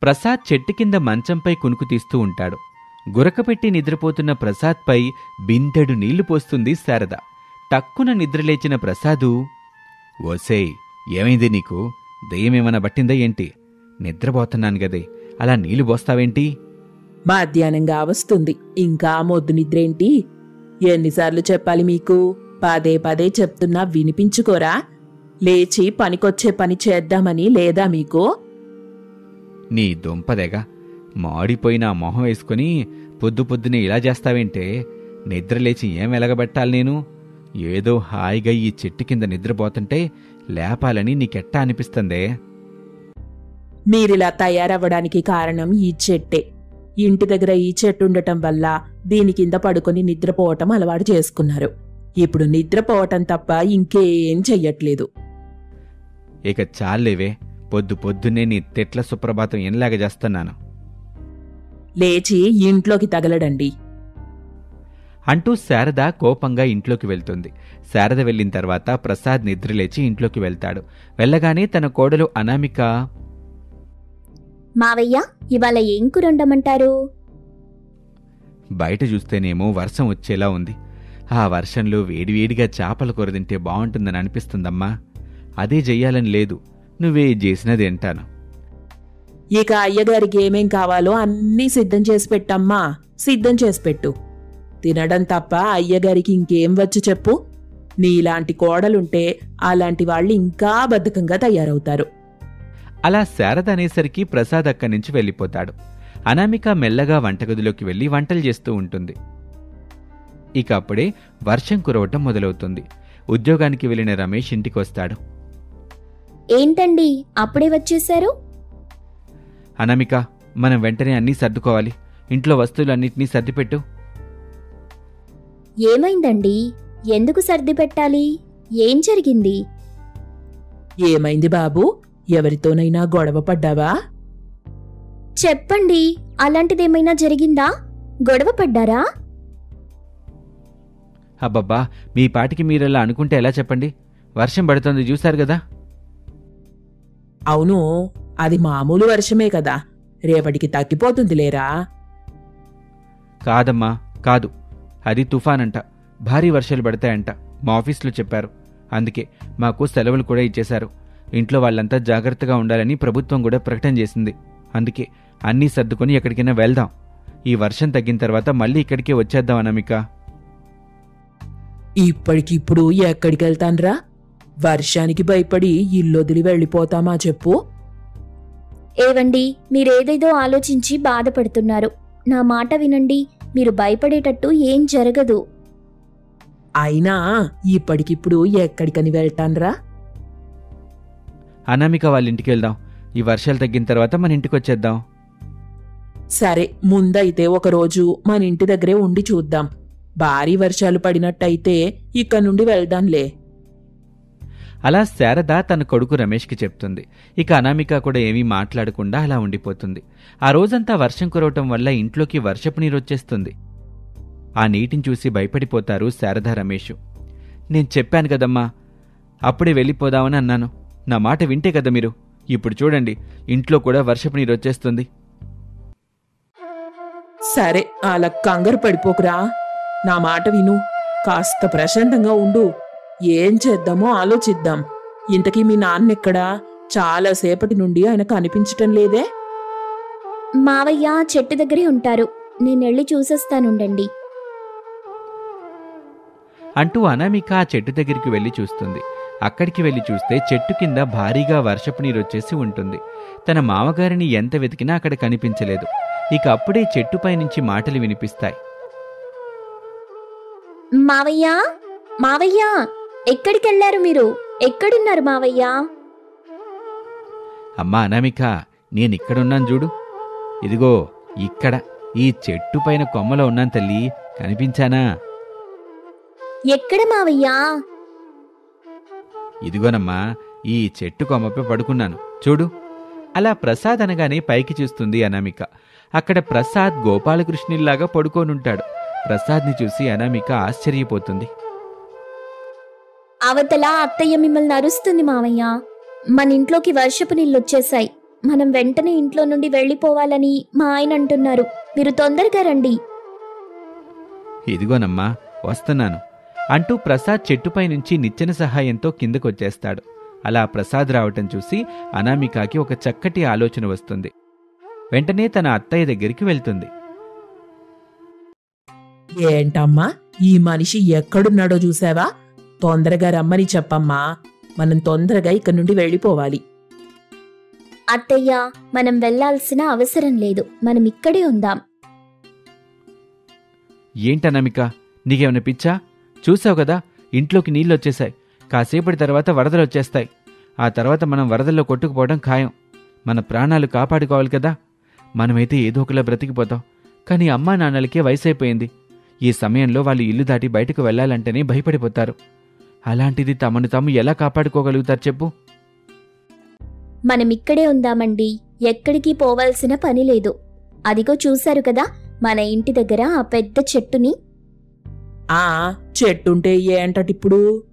ప్రసాద్ చెట్టు కింద మంచంపై కునుకు తీస్తూ ఉంటాడు. గురకపెట్టి నిద్రపోతున్న ప్రసాద్పై బిందెడు నీళ్లు పోస్తుంది శారద. టక్కున నిద్రలేచిన ప్రసాదు, ఓసేయ్, ఏమైంది నీకు? దయ్యమేమన్నా బట్టిందా ఏంటి? నిద్రపోతున్నాను గదే, అలా నీళ్లు పోస్తావేంటి? మధ్యాహ్నంగా వస్తుంది, ఇంకా మొద్దు నిద్రేంటి? ఎన్నిసార్లు చెప్పాలి మీకు? పదే పదే చెప్తున్నా వినిపించుకోరా? లేచి పనికొచ్చే పని చేద్దామని లేదా మీకు? నీ దుంపదేగా, మాడిపోయిన మొహం వేసుకుని పొద్దునే ఇలా చేస్తావేంటే? నిద్రలేచి ఏం వెలగబెట్టాలి నేను? ఏదో హాయిగా ఈ చెట్టు కింద నిద్రపోతుంటే లేపాలని నీకెట్టా అనిపిస్తుందే? మీరిలా తయారవ్వడానికి కారణం ఈ చెట్టే. ఇంటి దగ్గర ఈ చెట్టు ఉండటం వల్ల దీని కింద పడుకొని నిద్రపోవటం అలవాటు చేసుకున్నారు. ఇప్పుడు నిద్రపోవటం తప్ప ఇంకేం చెయ్యట్లేదు. ఇక చాలేవే, పొద్దున్నే నీ తెట్ల సుప్రభాతం ఎన్లాగా చేస్తున్నాను. లేచి ఇంట్లోకి తగలడండి అంటూ శారద కోపంగా ఇంట్లోకి వెళ్తుంది. శారద వెళ్ళిన తర్వాత ప్రసాద్ నిద్రలేచి ఇంట్లోకి వెళ్తాడు. వెళ్ళగానే తన కోడలు అనామిక, మావయ్య, ఇవాళ ఏం కూరొండమంటారు? బయట చూస్తేనేమో వర్షం వచ్చేలా ఉంది. ఆ వర్షంలో వేడివేడిగా చేపల కూర తింటే బాగుంటుందని అనిపిస్తుందమ్మా. అదే చెయ్యాలని లేదు, నువ్వే చేసినది వింటాను. ఇక అయ్యగారికి ఏమేం కావాలో అన్నీ సిద్ధం చేసి పెట్టమ్మా. సిద్ధం చేసి పెట్టు. తినడం తప్ప అయ్యగారికి ఇంకేం వచ్చు చెప్పు? నీలాంటి కోడలుంటే అలాంటి వాళ్ళు ఇంకా బద్ధకంగా తయారవుతారు. అలా శారద అనేసరికి ప్రసాద్ అక్కడి నుంచి వెళ్ళిపోతాడు. అనామిక మెల్లగా వంటగదిలోకి వెళ్లి వంటలు చేస్తూ ఉంటుంది. ఇక అప్పుడే వర్షం కురవటం మొదలవుతుంది. ఉద్యోగానికి వెళ్లిన రమేష్ ఇంటికొస్తాడు. ఏంటండి అప్పుడే వచ్చేశారు? అనామిక, మనం వెంటనే అన్నీ సర్దుకోవాలి. ఇంట్లో వస్తువులన్నింటినీ సర్దిపెట్టు. ఏమైందండి? ఎందుకు సర్ది పెట్టాలి? ఏం జరిగింది? ఏమైంది బాబు? ఎవరితోనైనా గొడవ పడ్డావా? చెప్పండి, అలాంటిదేమైనా జరిగిందా? గొడవ పడ్డారా? అబ్బబ్బా, మీ పాటికి మీరలా అనుకుంటే ఎలా చెప్పండి? వర్షం పడుతోంది, చూశారు కదా. అవును, అది మామూలు వర్షమే కదా, రేపటికి తగ్గిపోతుందిలేరా. కాదమ్మా, కాదు, అది తుఫానంట. భారీ వర్షాలు పడతాయంట. మా ఆఫీస్లో చెప్పారు. అందుకే మాకు సెలవులు కూడా ఇచ్చేశారు. ఇంట్లో వాళ్ళంతా జాగ్రత్తగా ఉండాలని ప్రభుత్వం కూడా ప్రకటన చేసింది. అందుకే అన్నీ సర్దుకొని ఎక్కడికైనా వెళ్దాం. ఈ వర్షం తగ్గిన తర్వాత మళ్ళీ ఇక్కడికే వచ్చేద్దాం అనామిక. ఇప్పటికిప్పుడు ఎక్కడికి వెళ్తాన్రా? వర్షానికి భయపడి ఇల్లొదిలి వెళ్ళిపోతామా చెప్పు? ఏవండి, మీరేదేదో ఆలోచించి బాధపడుతున్నారు. నా మాట వినండి, మీరు భయపడేటట్టు ఏం జరగదు. అయినా ఇప్పటికిప్పుడు ఎక్కడికని వెళ్తాన్రా? అనామిక వాళ్ళ ఇంటికి వెళ్దాం. ఈ వర్షాలు తగ్గిన తర్వాత మన ఇంటికి వచ్చేద్దాం. సరే, ముందైతే ఒకరోజు మన ఇంటి దగ్గరే ఉండి చూద్దాం. భారీ వర్షాలు పడినట్టయితే ఇక్కడ నుండి వెళ్దాంలే. అలా శారద తన కొడుకు రమేష్కి చెప్తుంది. ఇక అనామిక కూడా ఏమీ మాట్లాడకుండా అలా ఉండిపోతుంది. ఆ రోజంతా వర్షం కురవటం వల్ల ఇంట్లోకి వర్షపు నీరొచ్చేస్తుంది. ఆ నీటిని చూసి భయపడిపోతారు శారద, రమేష్. నేను చెప్పాను కదమ్మా, అప్పుడే వెళ్ళిపోదామని అన్నాను. నా మాట వింటే కదా మీరు. ఇప్పుడు చూడండి, ఇంట్లో కూడా వర్షపు నీరొచ్చేస్తుంది. సరే, అలా కంగారు పడిపోకురా. నా మాట విను, కాస్త ప్రశాంతంగా ఉండు. ఏం చేద్దామో ఆలోచిద్దాం. ఇంతకీ మీ నాన్నెక్కడా? చాలాసేపటి నుండి ఆయన కనిపించటం లేదే. మావయ్య చెట్టు దగ్గరే ఉంటారు, నేనెళ్ళి చూసేస్తానుండండి అంటూ అనామిక ఆ చెట్టు దగ్గరికి వెళ్లి చూస్తుంది. అక్కడికి వెళ్లి చూస్తే చెట్టు కింద భారీగా వర్షపు నీరొచ్చేసి ఉంటుంది. తన మామగారిని ఎంత వెతికినా అక్కడ కనిపించలేదు. ఇక అప్పుడే చెట్టుపై నుంచి మాటలు వినిపిస్తాయి. మావయ్య, మావయ్య, ఎక్కడికెళ్లారు మీరు? ఎక్కడున్నారు మావయ్య? అమ్మా అనామిక, నేనిక్కడున్నాను చూడు. ఇదిగో ఇక్కడ ఈ చెట్టు పైన కొమ్మలో ఉన్నాను తల్లి, కనిపించానా? ఎక్కడ మావయ్యా? ఇదిగోనమ్మా, ఈ చెట్టు కొమ్మపై పడుకున్నాను చూడు. అలా ప్రసాద్ అనగానే పైకి చూస్తుంది అనామిక. అక్కడ ప్రసాద్ గోపాలకృష్ణుల్లాగా పడుకోనుంటాడు. ప్రసాద్ని చూసి అనామిక ఆశ్చర్యపోతుంది. అవతల అత్తయ్య మిమ్మల్ని అరుస్తుంది మావయ్య. మన ఇంట్లోకి వర్షపు నీళ్ళొచ్చేశాయి. మనం వెంటనే ఇంట్లో నుండి వెళ్ళిపోవాలని మా ఆయన అంటున్నారు. మీరు తొందరగా రండి. ఇదిగోనమ్మా వస్తున్నాను అంటూ ప్రసాద్ చెట్టుపై నుంచి నిచ్చెన సహాయంతో కిందకొచ్చేస్తాడు. అలా ప్రసాద్ రావటం చూసి అనామికకి ఒక చక్కటి ఆలోచన వస్తుంది. వెంటనే తన అత్తయ్య దగ్గరికి వెళ్తుంది. ఏంటమ్మా, ఈ మనిషి ఎక్కడున్నాడో చూసావా? తొందరగా రమ్మని చెప్పమ్మా, మనం తొందరగా ఇక్కడి నుండి వెళ్ళిపోవాలి. అత్తయ్య, మనం వెళ్లాల్సిన అవసరం లేదు. మనం ఇక్కడే ఉందాం. ఏంటనామిక, నీకేమైనా పిచ్చా? చూసావు కదా, ఇంట్లోకి నీళ్ళొచ్చేశాయి. కాసేపటి తర్వాత వరదలొచ్చేస్తాయి. ఆ తర్వాత మనం వరదల్లో కొట్టుకుపోవడం ఖాయం. మన ప్రాణాలు కాపాడుకోవాలి కదా. మనమైతే ఏదో ఒకలా బ్రతికిపోతాం. కానీ అమ్మా నాన్నలకే వయసైపోయింది. ఈ సమయంలో వాళ్ళు ఇల్లు దాటి బయటకు వెళ్లాలంటేనే భయపడిపోతారు. అలాంటిది తమను తాము ఎలా కాపాడుకోగలుగుతారు చెప్పు? మనం ఇక్కడే ఉందామండి. ఎక్కడికి పోవాల్సిన పని లేదు. అదిగో చూశారు కదా, మన ఇంటి దగ్గర ఆ పెద్ద చెట్టుని. ఆ చెట్టుంటే ఏంటటిప్పుడు?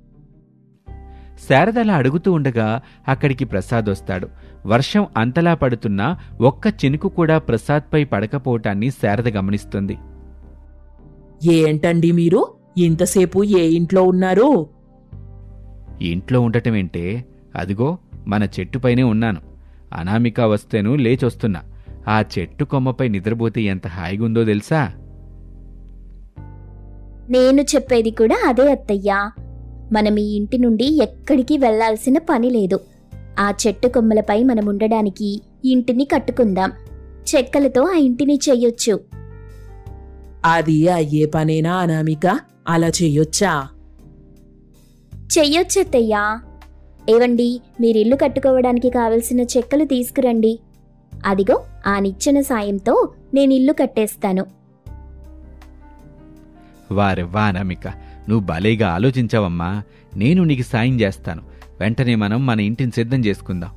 శారద అలా అడుగుతూ ఉండగా అక్కడికి ప్రసాద్ వస్తాడు. వర్షం అంతలా పడుతున్నా ఒక్క చినుకు కూడా ప్రసాద్పై పడకపోవటాన్ని శారద గమనిస్తుంది. ఏంటండి మీరు ఇంతసేపు ఏ ఇంట్లో ఉన్నారు? ఇంట్లో ఉండటమేంటే, అదిగో మన చెట్టుపైనే ఉన్నాను. అనామిక వస్తేను లేచొస్తున్నా. ఆ చెట్టు కొమ్మపై నిద్రపోతే ఎంత హాయిగుందో తెలుసా? నేను చెప్పేది కూడా అదే అత్తయ్యా. మనం ఈ ఇంటి నుండి ఎక్కడికి వెళ్లాల్సిన పని లేదు. ఆ చెట్టు కొమ్మలపై మనం ఉండడానికి ఇంటిని కట్టుకుందాం. చెక్కలతో ఆ ఇంటిని చెయ్యొచ్చు. అది అయ్యే పనేనా అనామిక? అలా చెయ్యొచ్చా? చెయ్యొచ్చు అత్తయ్యా. ఏవండి, మీరిల్లు కట్టుకోవడానికి కావలసిన చెక్కలు తీసుకురండి. అదిగో ఆ నిచ్చెన సాయంతో నేను ఇల్లు కట్టేస్తాను. వారెవ్వా అనామిక, నువ్వు భలేగా ఆలోచించావమ్మా. నేను నీకు సాయం చేస్తాను. వెంటనే మనం మన ఇంటిని సిద్ధం చేసుకుందాం.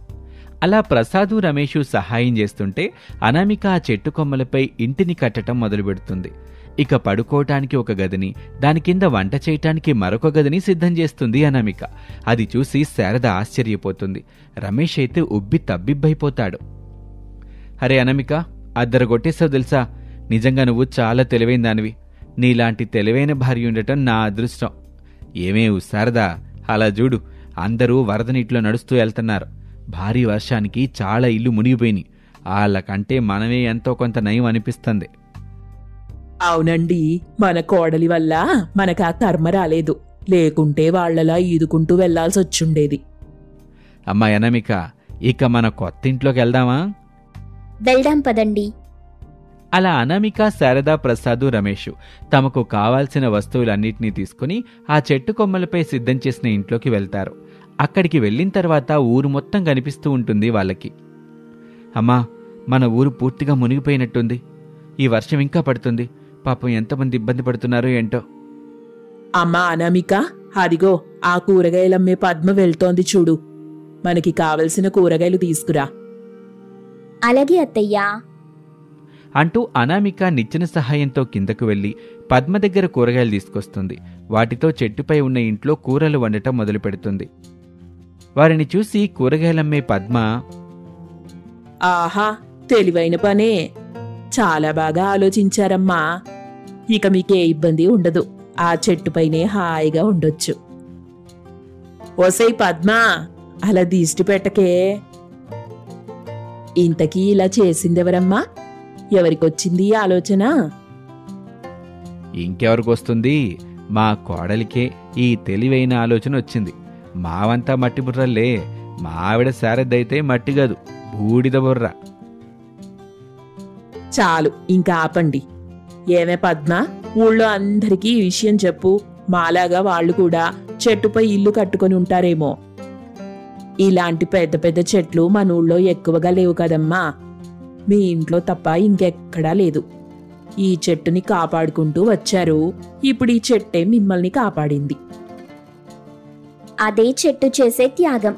అలా ప్రసాదు రమేషు సహాయం చేస్తుంటే అనామిక ఆ చెట్టు కొమ్మలపై ఇంటిని కట్టడం మొదలుపెడుతుంది. ఇక పడుకోవటానికి ఒక గదిని, దాని కింద వంట చేయటానికి మరొక గదిని సిద్ధం చేస్తుంది అనామిక. అది చూసి శారద ఆశ్చర్యపోతుంది. రమేష్ అయితే ఉబ్బి తబ్బిబ్బైపోతాడు. అరే అనామిక, అద్దరగొట్టేసావు తెలుసా? నిజంగా నువ్వు చాలా తెలివైన దానివి. నీలాంటి తెలివైన భార్య ఉండటం నా అదృష్టం. ఏమేవు శారదా, అలా చూడు, అందరూ వరద నీటిలో నడుస్తూ వెళ్తున్నారు. భారీ వర్షానికి చాలా ఇల్లు మునిగిపోయినాయి. వాళ్ళకంటే మనమే ఎంతో కొంత నయం అనిపిస్తుంది. అవునండి, మన కోడలి వల్ల మనకు ఆ కర్మ రాలేదు. లేకుంటే వాళ్లలా ఈదుకుంటూ వెళ్లాల్సొచ్చుండేది. అమ్మా అనామిక, ఇక మన కొత్త ఇంట్లోకి వెళ్దామా? వెళ్దాం పదండి. అలా అనామిక, శారద, ప్రసాదు, రమేషు తమకు కావాల్సిన వస్తువులన్నిటినీ తీసుకుని ఆ చెట్టు కొమ్మలపై సిద్ధం చేసిన ఇంట్లోకి వెళ్తారు. అక్కడికి వెళ్ళిన తర్వాత ఊరు మొత్తం కనిపిస్తూ ఉంటుంది వాళ్ళకి. అమ్మా, మన ఊరు పూర్తిగా మునిగిపోయినట్టుంది. ఈ వర్షం ఇంకా పడుతుంది. పాపం ఎంతమంది ఇబ్బంది పడుతున్నారో ఏంటో. అమ్మా అనామిక, అదిగో ఆ కూరగాయలమ్మే పద్మ వెళ్తోంది చూడు. మనకి కావలసిన కూరగాయలు తీసుకురా. అలాగే అత్తయ్యా అంటూ అనామిక నిచ్చెన సహాయంతో కిందకు వెళ్లి పద్మ దగ్గర కూరగాయలు తీసుకొస్తుంది. వాటితో చెట్టుపై ఉన్న ఇంట్లో కూరలు వండటం మొదలు పెడుతుంది. వారిని చూసి కూరగాయలమ్మే పద్మ, ఆహా, తెలివైన పనే. చాలా బాగా ఆలోచించారమ్మా. ఇక మీకే ఇబ్బంది ఉండదు. ఆ చెట్టుపైనే హాయిగా ఉండొచ్చు. ఓసై పద్మ, అలా దిష్టి పెట్టకే. ఇంతకీ ఇలా చేసిందెవరమ్మా? ఎవరికొచ్చింది ఈ ఆలోచన? ఇంకెవరికొస్తుంది? మా కోడలికే ఈ తెలివైన ఆలోచన వచ్చింది. మావంతా మట్టి బుర్రలే. మా ఆవిడ శారదైతే మట్టి కాదు, బూడిద బుర్ర. చాలు, ఇంకా ఆపండి. ఏమే పద్మ, ఊళ్ళో అందరికీ ఈ విషయం చెప్పు. మాలాగా వాళ్ళు కూడా చెట్టుపై ఇల్లు కట్టుకొని ఉంటారేమో. ఇలాంటి పెద్ద పెద్ద చెట్లు మన ఊళ్ళో ఎక్కువగా లేవు కదమ్మా. మీ ఇంట్లో తప్ప ఇంకెక్కడా లేదు. ఈ చెట్టుని కాపాడుకుంటూ వచ్చారు. ఇప్పుడు ఈ చెట్టే మిమ్మల్ని కాపాడింది. అదే చెట్టు చేసే త్యాగం.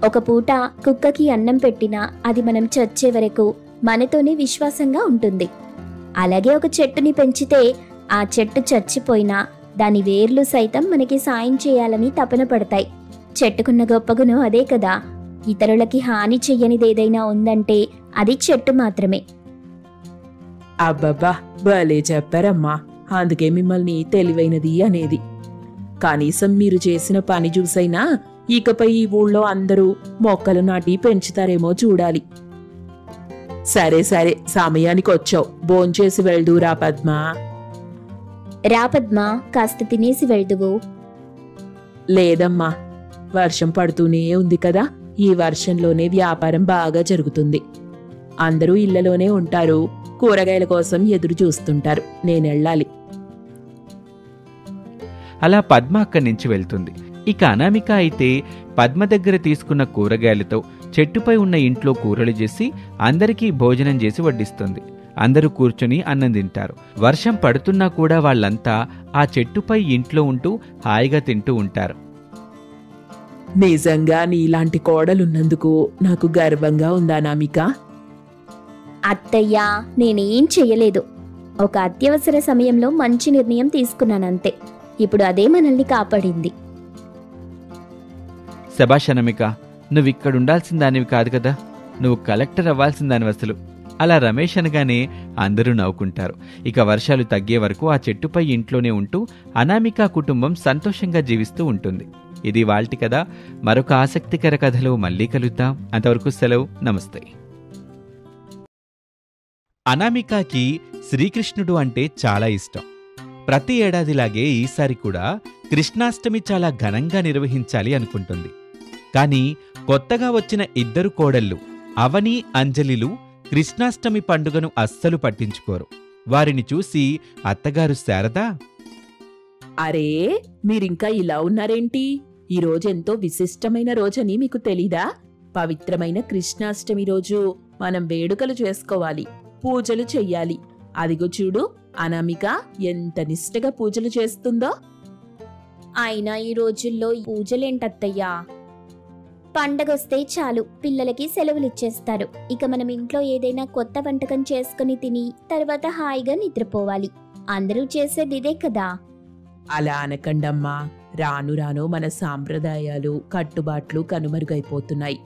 ఒక పూట కుక్కకి అన్నం పెట్టినా అది మనం చచ్చే వరకు మనతోనే విశ్వాసంగా ఉంటుంది. అలాగే ఒక చెట్టుని పెంచితే ఆ చెట్టు చచ్చిపోయినా దాని వేర్లు సైతం మనకి సాయం చేయాలని తపన పడతాయి. చెట్టుకున్న గొప్ప గుణం అదే కదా. ఇతరులకి హాని చెయ్యనిదేదైనా ఉందంటే అది చెట్టు మాత్రమే. అబ్బబ్బా, భలే చెప్పారమ్మా. అందుకే మిమ్మల్ని తెలివైనది అనేది. కనీసం మీరు చేసిన పని చూసైనా ఇకపై ఈ ఊళ్ళో అందరూ మొక్కలు నాటి పెంచుతారేమో చూడాలి. సరే సరే, సమయానికి వచ్చావు. భోంచేసి వెళ్దూరా పద్మా. రా పద్మ, కాస్త తినేసి వెళ్దువు. లేదమ్మా, వర్షం పడుతూనే ఉంది కదా. ఈ వర్షంలోనే వ్యాపారం బాగా జరుగుతుంది. అందరూ ఇళ్లలోనే ఉంటారు, కూరగాయల కోసం ఎదురు చూస్తుంటారు. నేనెళ్ళాలి. అలా పద్మ అక్కడి నుంచి వెళ్తుంది. ఇక అనామిక అయితే పద్మ దగ్గర తీసుకున్న కూరగాయలతో చెట్టుపై ఉన్న ఇంట్లో కూరలు చేసి అందరికీ భోజనం చేసి వడ్డిస్తుంది. అందరూ కూర్చొని అన్నం తింటారు. వర్షం పడుతున్నా కూడా వాళ్ళంతా ఆ చెట్టుపై ఇంట్లో ఉంటూ హాయిగా తింటూ ఉంటారు. నిజంగా నీలాంటి కోడలున్నందుకు నాకు గర్వంగా ఉందా అనామిక? అత్తయ్యా, నేనేం చెయ్యలేదు. ఒక అత్యవసర సమయంలో మంచి నిర్ణయం తీసుకున్నానంతే. ఇప్పుడు అదే మనల్ని కాపాడింది. శభాష్ అనామిక, నువ్విక్కడుండాల్సిన దానివి కాదు కదా, నువ్వు కలెక్టర్ అవ్వాల్సిన దానివి అసలు. అలా రమేష్ అనగానే అందరూ నవ్వుకుంటారు. ఇక వర్షాలు తగ్గే వరకు ఆ చెట్టుపై ఇంట్లోనే ఉంటూ అనామిక కుటుంబం సంతోషంగా జీవిస్తూ ఉంటుంది. ఇది వాల్టి కథ. మరొక ఆసక్తికర కథలో మళ్ళీ కలుద్దాం. అంతవరకు సెలవు, నమస్తే. అనామికకి శ్రీకృష్ణుడు అంటే చాలా ఇష్టం. ప్రతి ఏడాదిలాగే ఈసారి కూడా కృష్ణాష్టమి చాలా ఘనంగా నిర్వహించాలి అనుకుంటుంది. కాని కొత్తగా వచ్చిన ఇద్దరు కోడళ్ళు అవని, అంజలిలు కృష్ణాష్టమి పండుగను అస్సలు పట్టించుకోరు. వారిని చూసి అత్తగారు శారద, అరే, మీరింకా ఇలా ఉన్నారేంటి? ఈ రోజెంతో విశిష్టమైన రోజని మీకు తెలీదా? పవిత్రమైన కృష్ణాష్టమి రోజు మనం వేడుకలు చేసుకోవాలి, పూజలు చెయ్యాలి. అదిగో చూడు, అనామిక ఎంత నిష్టగా పూజలు చేస్తుందో. అయినా ఈ రోజుల్లో పూజలేంటత్తయ్యా? పండగొస్తే చాలు పిల్లలకి సెలవులిచ్చేస్తారు. ఇక మనం ఇంట్లో ఏదైనా కొత్త వంటకం చేసుకుని తిని తర్వాత హాయిగా నిద్రపోవాలి. అందరూ చేసేది ఇదే కదా. అలా అనకండమ్మా. రాను రాను మన సాంప్రదాయాలు, కట్టుబాట్లు కనుమరుగైపోతున్నాయి.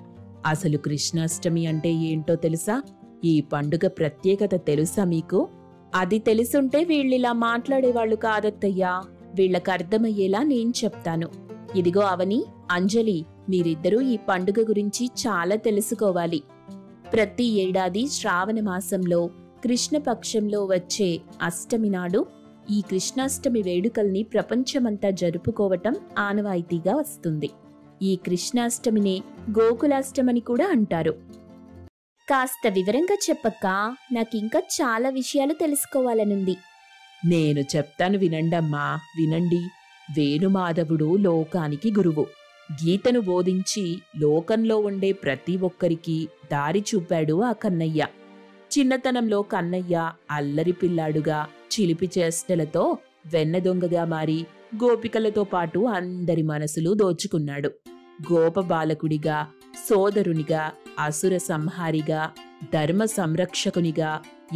అసలు కృష్ణాష్టమి అంటే ఏంటో తెలుసా? ఈ పండుగ ప్రత్యేకత తెలుసా మీకు? అది తెలుసుంటే వీళ్ళిలా మాట్లాడేవాళ్లు కాదత్తయ్యా. వీళ్ళకర్థమయ్యేలా నేను చెప్తాను. ఇదిగో అవని, అంజలి, మీరిద్దరూ ఈ పండుగ గురించి చాలా తెలుసుకోవాలి. ప్రతి ఏడాది శ్రావణ మాసంలో కృష్ణపక్షంలో వచ్చే అష్టమి నాడు ఈ కృష్ణాష్టమి వేడుకల్ని ప్రపంచమంతా జరుపుకోవటం ఆనవాయితీగా వస్తుంది. ఈ కృష్ణాష్టమిని గోకులాష్టమని కూడా అంటారు. కాస్త వివరంగా చెప్పక్క, నాకింకా చాలా విషయాలు తెలుసుకోవాలనుంది. నేను చెప్తాను వినండమ్మా, వినండి. వేణుమాధవుడు లోకానికి గురువు. గీతను బోధించి లోకంలో ఉండే ప్రతి ఒక్కరికి దారి చూపాడు ఆ కన్నయ్య. చిన్నతనంలో కన్నయ్య అల్లరి పిల్లాడుగా, చిలిపి చేష్టలతో వెన్నదొంగగా మారి గోపికలతో పాటు అందరి మనసులు దోచుకున్నాడు. గోపబాలకుడిగా, సోదరునిగా, అసుర సంహారిగా, ధర్మ సంరక్షకునిగా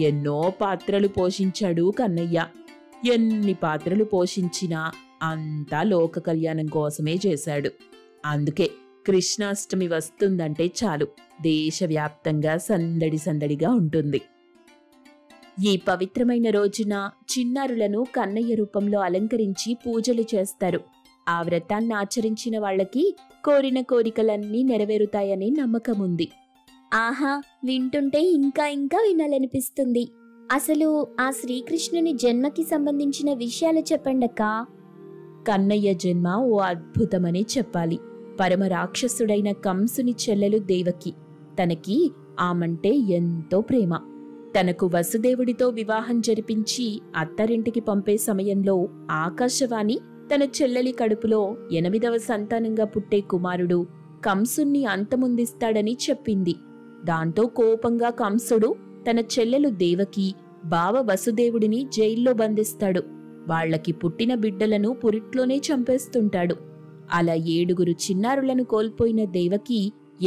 ఎన్నో పాత్రలు పోషించాడు కన్నయ్య. ఎన్ని పాత్రలు పోషించినా అంతా లోక కళ్యాణం కోసమే చేశాడు. అందుకే కృష్ణాష్టమి వస్తుందంటే చాలు దేశవ్యాప్తంగా సందడి సందడిగా ఉంటుంది. ఈ పవిత్రమైన రోజున చిన్నారులను కన్నయ్య రూపంలో అలంకరించి పూజలు చేస్తారు. ఆ వ్రతాన్ని ఆచరించిన వాళ్ళకి కోరిన కోరికలన్నీ నెరవేరుతాయనే నమ్మకముంది. ఆహా, వింటుంటే ఇంకా ఇంకా వినాలనిపిస్తుంది. అసలు ఆ శ్రీకృష్ణుని జన్మకి సంబంధించిన విషయాలు చెప్పండక్కా. కన్నయ్య జన్మ ఓ అద్భుతమనే చెప్పాలి. పరమ రాక్షసుడైన కంసుని చెల్లెలు దేవకి. తనకి ఆమంటే ఎంతో ప్రేమ. తనకు వసుదేవుడితో వివాహం జరిపించి అత్తారింటికి పంపే సమయంలో ఆకాశవాణి తన చెల్లెలి కడుపులో 8వ సంతానంగా పుట్టే కుమారుడు కంసుణ్ణి అంతమొందిస్తాడని చెప్పింది. దాంతో కోపంగా కంసుడు తన చెల్లెలు దేవకి, బావ వసుదేవుడిని జైల్లో బంధిస్తాడు. వాళ్లకి పుట్టిన బిడ్డలను పురిట్లోనే చంపేస్తుంటాడు. అలా 7 చిన్నారులను కోల్పోయిన దేవకి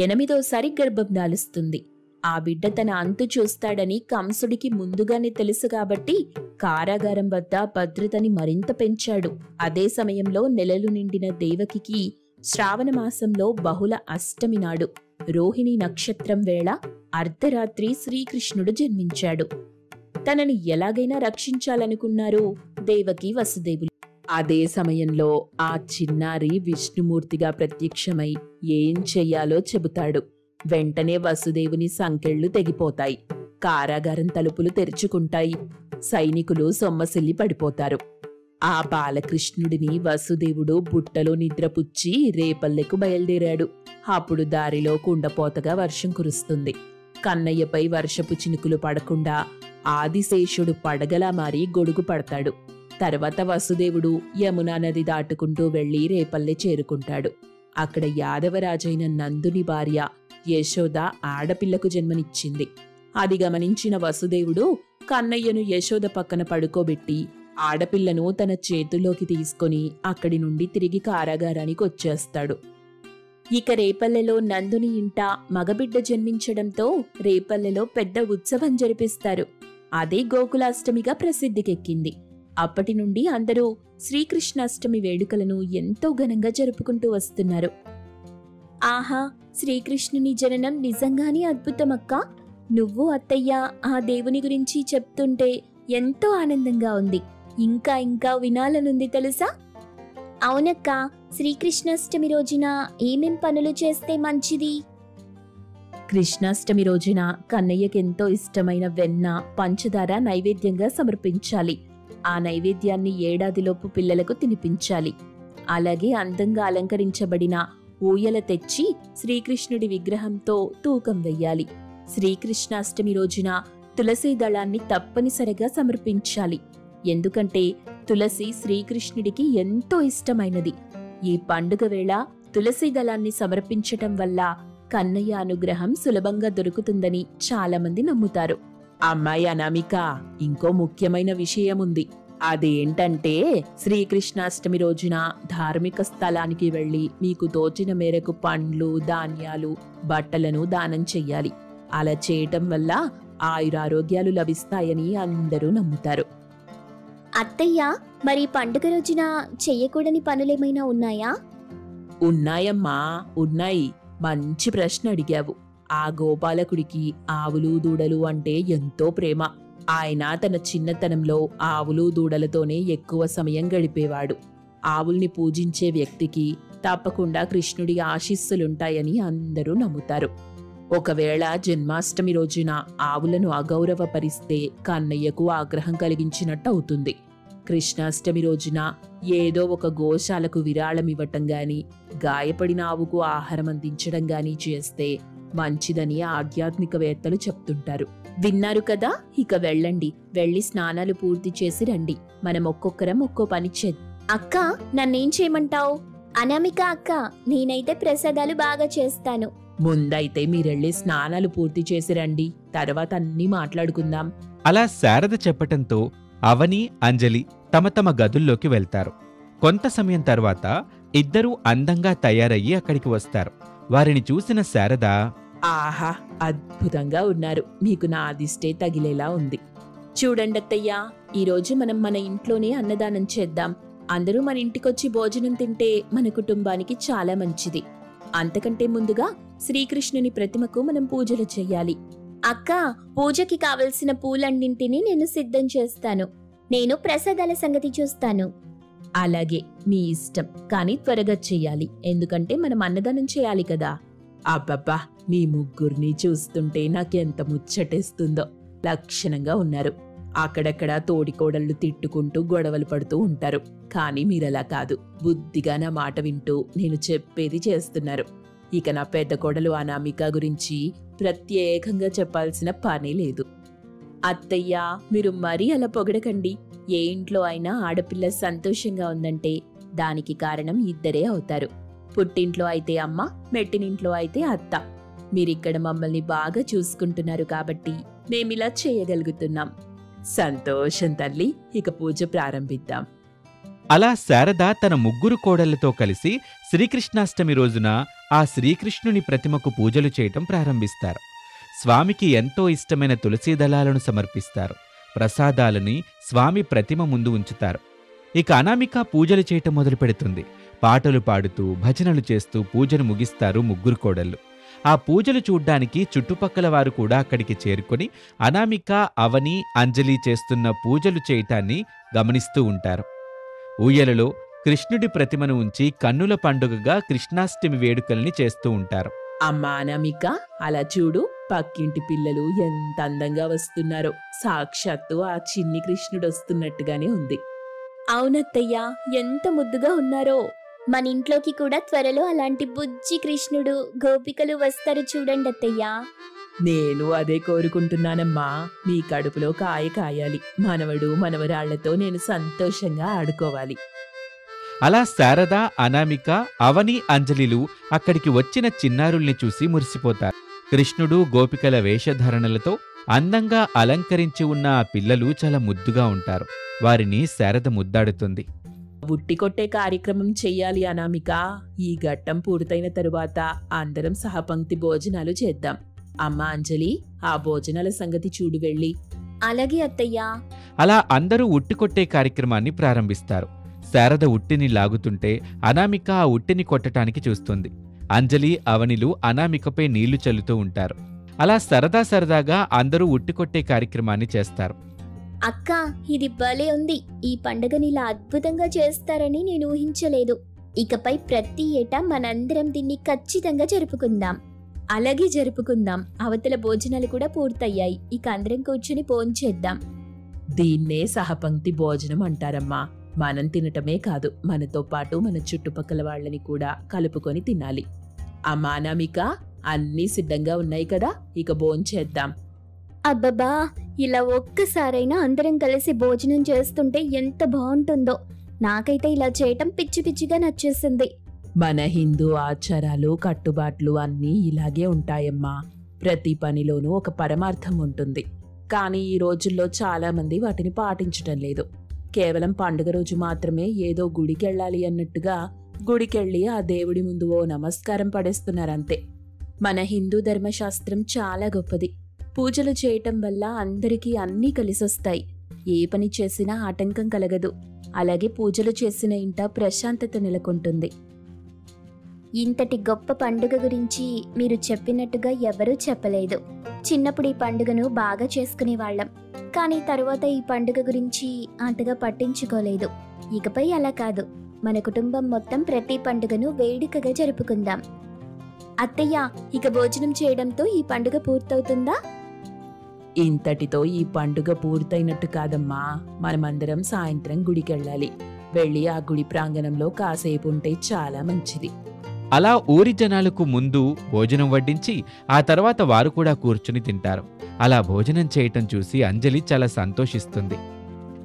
8వసారి గర్భం దాలుస్తుంది. ఆ బిడ్డ తన అంతు చూస్తాడని కంసుడికి ముందుగానే తెలుసు కాబట్టి కారాగారం వద్ద భద్రతని మరింత పెంచాడు. అదే సమయంలో నెలలు నిండిన దేవకికి శ్రావణ మాసంలో బహుళ అష్టమి నాడు రోహిణి నక్షత్రం వేళ అర్ధరాత్రి శ్రీకృష్ణుడు జన్మించాడు. తనని ఎలాగైనా రక్షించాలనుకున్నారు దేవకి వసుదేవులు. అదే సమయంలో ఆ చిన్నారి విష్ణుమూర్తిగా ప్రత్యక్షమై ఏం చెయ్యాలో చెబుతాడు. వెంటనే వసుదేవుని సంకెళ్ళు తెగిపోతాయి. కారాగారం తలుపులు తెరుచుకుంటాయి. సైనికులు సొమ్మసిల్లి పడిపోతారు. ఆ బాలకృష్ణుడిని వసుదేవుడు బుట్టలో నిద్రపుచ్చి రేపల్లెకు బయలుదేరాడు. అప్పుడు దారిలో కుండపోతగా వర్షం కురుస్తుంది. కన్నయ్యపై వర్షపు చినుకులు పడకుండా ఆదిశేషుడు పడగలా మారి గొడుగు పడతాడు. తర్వాత వసుదేవుడు యమునా నది దాటుకుంటూ వెళ్లి రేపల్లె చేరుకుంటాడు. అక్కడ యాదవరాజైన నందుని భార్య యశోద ఆడపిల్లకు జన్మనిచ్చింది. అది గమనించిన వసుదేవుడు కన్నయ్యను యశోద పక్కన పడుకోబెట్టి ఆడపిల్లను తన చేతుల్లోకి తీసుకొని అక్కడి నుండి తిరిగి కారాగారానికి వచ్చేస్తాడు. ఇక రేపల్లెలో నందుని ఇంట మగబిడ్డ జన్మించడంతో రేపల్లెలో పెద్ద ఉత్సవం జరిపిస్తారు. అదే గోకులాష్టమిగా ప్రసిద్ధికెక్కింది. అప్పటి నుండి అందరూ శ్రీకృష్ణాష్టమి వేడుకలను ఎంతో ఘనంగా జరుపుకుంటూ వస్తున్నారు. ఆహా, శ్రీకృష్ణుని జననం నిజంగానే అద్భుతమక్కా. నువ్వు అత్తయ్య ఆ దేవుని గురించి చెప్తుంటే ఎంతో ఆనందంగా ఉంది. ఇంకా ఇంకా వినాలనుంది తెలుసా? అవునక్క, శ్రీకృష్ణాష్టమి రోజున ఏమేం పనులు చేస్తే మంచిది? కృష్ణాష్టమి రోజున కన్నయ్యకెంతో ఇష్టమైన వెన్న, పంచదార నైవేద్యంగా సమర్పించాలి. ఆ నైవేద్యాన్ని ఏడాదిలోపు పిల్లలకు తినిపించాలి. అలాగే అందంగా అలంకరించబడిన ఊయల తెచ్చి శ్రీకృష్ణుడి విగ్రహంతో తూకం వెయ్యాలి. శ్రీకృష్ణాష్టమి రోజున తులసి దళాన్ని తప్పనిసరిగా సమర్పించాలి. ఎందుకంటే తులసి శ్రీకృష్ణుడికి ఎంతో ఇష్టమైనది. ఈ పండుగ వేళ తులసి దళాన్ని సమర్పించటం వల్ల కన్నయ్య అనుగ్రహం సులభంగా దొరుకుతుందని చాలామంది నమ్ముతారు. అమ్మాయి అనామిక, ఇంకో ముఖ్యమైన విషయముంది. అదేంటంటే శ్రీకృష్ణాష్టమి రోజున ధార్మిక స్థలానికి వెళ్లి మీకు తోచిన మేరకు పండ్లు, ధాన్యాలు, బట్టలను దానం చెయ్యాలి. అలా చేయటం వల్ల ఆయురారోగ్యాలు లభిస్తాయని అందరూ నమ్ముతారు. అత్తయ్య, మరి పండుగ రోజున చెయ్యకూడని పనులేమైనా ఉన్నాయా? ఉన్నాయమ్మా, ఉన్నాయి. మంచి ప్రశ్న అడిగావు. ఆ గోపాలకుడికి ఆవులు దూడలు అంటే ఎంతో ప్రేమ. ఆయన తన చిన్నతనంలో ఆవులు దూడలతోనే ఎక్కువ సమయం గడిపేవాడు. ఆవుల్ని పూజించే వ్యక్తికి తప్పకుండా కృష్ణుడి ఆశీస్సులుంటాయని అందరూ నమ్ముతారు. ఒకవేళ జన్మాష్టమి రోజున ఆవులను అగౌరవపరిస్తే కన్నయ్యకు ఆగ్రహం కలిగించినట్టు అవుతుంది. కృష్ణాష్టమి రోజున ఏదో ఒక గోశాలకు విరాళమివ్వటం గాని, గాయపడిన ఆవుకు ఆహారం అందించడం గాని చేస్తే మంచిదని ఆధ్యాత్మికవేత్తలు చెప్తుంటారు. విన్నారు కదా, ఇక వెళ్ళండి. వెళ్ళి స్నానాలు పూర్తి చేసి రండి. మనం ఒక్కొక్కరం ఒక్కో పని చేద్దాం. అక్క, నన్నేం చేయమంటావు? అనామిక అక్క, నేనైతే ప్రసాదాలు బాగా చేస్తాను. ముందైతే మీరెళ్ళి స్నానాలు పూర్తి చేసి రండి, తర్వాత అన్నీ మాట్లాడుకుందాం. అలా శారద చెప్పటంతో అవని, అంజలి తమ తమ గదుల్లోకి వెళ్తారు. కొంత సమయం తర్వాత ఇద్దరూ అందంగా తయారయ్యి అక్కడికి వస్తారు. వారిని చూసిన శారద, ఆహా, అద్భుతంగా ఉన్నారు. మీకు నా అదిష్టే తగిలేలా ఉంది. చూడండత్తయ్యా, ఈరోజు మనం మన ఇంట్లోనే అన్నదానం చేద్దాం. అందరూ మన ఇంటికొచ్చి భోజనం తింటే మన కుటుంబానికి చాలా మంచిది. అంతకంటే ముందుగా శ్రీకృష్ణుని ప్రతిమకు మనం పూజలు చెయ్యాలి. అక్క, పూజకి కావలసిన పూలన్నింటినీ నేను సిద్ధం చేస్తాను. నేను ప్రసాదాల సంగతి చూస్తాను. అలాగే, మీ ఇష్టం. కానీ త్వరగా చెయ్యాలి, ఎందుకంటే మనం అన్నదానం చేయాలి కదా. అబ్బబ్బా, మీ ముగ్గురిని చూస్తుంటే నాకెంత ముచ్చటేస్తుందో. లక్షణంగా ఉన్నారు. అక్కడక్కడ తోడికోడళ్ళు తిట్టుకుంటూ గొడవలు పడుతూ ఉంటారు. కానీ మీరలా కాదు, బుద్ధిగా నా మాట వింటూ నేను చెప్పేది చేస్తున్నారు. ఇక నా పెద్ద కోడలు అనామిక గురించి ప్రత్యేకంగా చెప్పాల్సిన పని లేదు. అత్తయ్యా, మీరు మరీ అలా పొగడకండి. ఏ ఇంట్లో అయినా ఆడపిల్ల సంతోషంగా ఉందంటే దానికి కారణం ఇద్దరే అవుతారు. పుట్టింట్లో అయితే అమ్మ, మెట్టినింట్లో అయితే అత్త. మీరిక్కడ మమ్మల్ని బాగా చూసుకుంటున్నారు కాబట్టి మేమిలా చేయగలుగుతున్నాం. సంతోషం తల్లి, ఇక పూజ ప్రారంభిద్దాం. అలా శారద తన ముగ్గురు కోడళ్లతో కలిసి శ్రీకృష్ణాష్టమి రోజున ఆ శ్రీకృష్ణుని ప్రతిమకు పూజలు చేయటం ప్రారంభిస్తారు. స్వామికి ఎంతో ఇష్టమైన తులసీ దళాలను సమర్పిస్తారు. ప్రసాదాలని స్వామి ప్రతిమ ముందు ఉంచుతారు. ఇక అనామిక పూజలు చేయటం మొదలు పెడుతుంది. పాటలు పాడుతూ భజనలు చేస్తూ పూజను ముగిస్తారు ముగ్గురు కోడళ్ళు. ఆ పూజలు చూడ్డానికి చుట్టుపక్కల వారు కూడా అక్కడికి చేరుకొని అనామిక, అవని, అంజలి చేస్తున్న పూజలు చేయటాన్ని గమనిస్తూ ఉంటారు. ఊయలలో కృష్ణుడి ప్రతిమను ఉంచి కన్నుల పండుగగా కృష్ణాష్టమి వేడుకల్ని చేస్తూ ఉంటారు. అమ్మా అనామిక, అలా చూడు, పక్కింటి పిల్లలు ఎంత అందంగా వస్తున్నారో. సాక్షాత్తు ఆ చిన్ని కృష్ణుడు వస్తున్నట్టుగానే ఉంది. అవునత్తయ్యా, ఎంత ముద్దుగా ఉన్నారో. మన ఇంట్లోకి కూడా త్వరలో అలాంటి బుజ్జి కృష్ణుడు, గోపికలు వస్తారు చూడండి అత్తయ్యా. నేను అదే కోరుకుంటున్నానమ్మా. మీ కడుపులో కాయ కాయాలి. మనవడు మనవరాళ్లతో నేను సంతోషంగా ఆడుకోవాలి. అలా శారద, అనామిక, అవని, అంజలిలు అక్కడికి వచ్చిన చిన్నారుల్ని చూసి మురిసిపోతారు. కృష్ణుడు, గోపికల వేషధారణలతో అందంగా అలంకరించి ఉన్న ఆ పిల్లలు చాలా ముద్దుగా ఉంటారు. వారిని శారద ముద్దాడుతుంది. ఉట్టి కొట్టే కార్యక్రమం చెయ్యాలి అనామిక. ఈ ఘట్టం పూర్తయిన తరువాత అందరం సహపంక్తి భోజనాలు చేద్దాం. అమ్మా అంజలి, ఆ భోజనాల సంగతి చూడు వెళ్ళి. అలాగే అత్తయ్యా. అలా అందరూ ఉట్టికొట్టే కార్యక్రమాన్ని ప్రారంభిస్తారు. శారద ఉట్టిని లాగుతుంటే అనామిక ఆ ఉట్టిని కొట్టటానికి చూస్తుంది. అంజలి, అవనిలు అనామికపై నీళ్లు చల్లుతూ ఉంటారు. అలా సరదా సరదాగా అందరూ ఉట్టికొట్టే కార్యక్రమాన్ని చేస్తారు. అక్క, ఇది భలే ఉంది. ఈ పండుగని ఇలా అద్భుతంగా చేస్తారని నేను ఊహించలేదు. ఇకపై ప్రతి ఏటా మనందరం దీన్ని ఖచ్చితంగా జరుపుకుందాం. అలాగే జరుపుకుందాం. అవతల భోజనాలు కూడా పూర్తయ్యాయి. ఇక అందరం కూర్చుని భోంచేద్దాం. దీన్నే సహపంక్తి భోజనం అంటారమ్మా. మనం తినటమే కాదు, మనతో పాటు మన చుట్టుపక్కల వాళ్ళని కూడా కలుపుకొని తినాలి. అమ్మా అనామిక, అన్నీ సిద్ధంగా ఉన్నాయి కదా, ఇక భోంచేద్దాం. అబ్బబ్బా, ఇలా ఒక్కసారైనా అందరం కలిసి భోజనం చేస్తుంటే ఎంత బాగుంటుందో. నాకైతే ఇలా చేయటం పిచ్చి పిచ్చిగా నచ్చేసింది. మన హిందూ ఆచారాలు, కట్టుబాట్లు అన్నీ ఇలాగే ఉంటాయమ్మా. ప్రతి పనిలోనూ ఒక పరమార్థం ఉంటుంది. కానీ ఈ రోజుల్లో చాలా మంది వాటిని పాటించటం లేదు. కేవలం పండుగ రోజు మాత్రమే ఏదో గుడికెళ్ళాలి అన్నట్టుగా గుడికెళ్ళి ఆ దేవుడి ముందు ఓ నమస్కారం పడేస్తున్నారంతే. మన హిందూ ధర్మశాస్త్రం చాలా గొప్పది. పూజలు చేయటం వల్ల అందరికీ అన్నీ కలిసొస్తాయి. ఏ పని చేసినా ఆటంకం కలగదు. అలాగే పూజలు చేసిన ఇంట ప్రశాంతత నెలకొంటుంది. ఇంతటి గొప్ప పండుగ గురించి మీరు చెప్పినట్టుగా ఎవరూ చెప్పలేదు. చిన్నప్పుడు ఈ పండుగను బాగా చేసుకునేవాళ్లం. కానీ తరువాత ఈ పండుగ గురించి అంతగా పట్టించుకోలేదు. ఇకపై అలా కాదు. మన కుటుంబం మొత్తం ప్రతి పండుగను వేడుకగా జరుపుకుందాం. అత్తయ్య, ఇక భోజనం చేయడంతో ఈ పండుగ పూర్తవుతుందా? ఇంతటితో ఈ పండుగ పూర్తయినట్టు కాదమ్మా. మనమందరం సాయంత్రం గుడికెళ్ళాలి. వెళ్ళి ఆ గుడి ప్రాంగణంలో కాసేపు ఉంటే చాలా మంచిది. అలా ఊరి జనాలకు ముందు భోజనం వడ్డించి ఆ తర్వాత వారు కూడా కూర్చుని తింటారు. అలా భోజనం చేయటం చూసి అంజలి చాలా సంతోషిస్తుంది.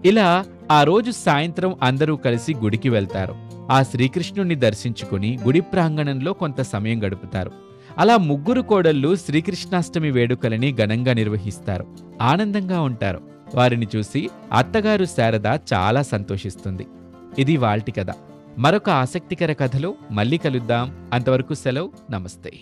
ఇలా ఆ రోజు సాయంత్రం అందరూ కలిసి గుడికి వెళ్తారు. ఆ శ్రీకృష్ణుణ్ణి దర్శించుకుని గుడి ప్రాంగణంలో కొంత సమయం గడుపుతారు. అలా ముగ్గురు కోడళ్ళు శ్రీకృష్ణాష్టమి వేడుకలని ఘనంగా నిర్వహిస్తారు. ఆనందంగా ఉంటారు. వారిని చూసి అత్తగారు శారద చాలా సంతోషిస్తుంది. ఇది వాల్టి కథ. మరొక ఆసక్తికర కథలో మళ్ళీ కలుద్దాం. అంతవరకు సెలవు. నమస్తే.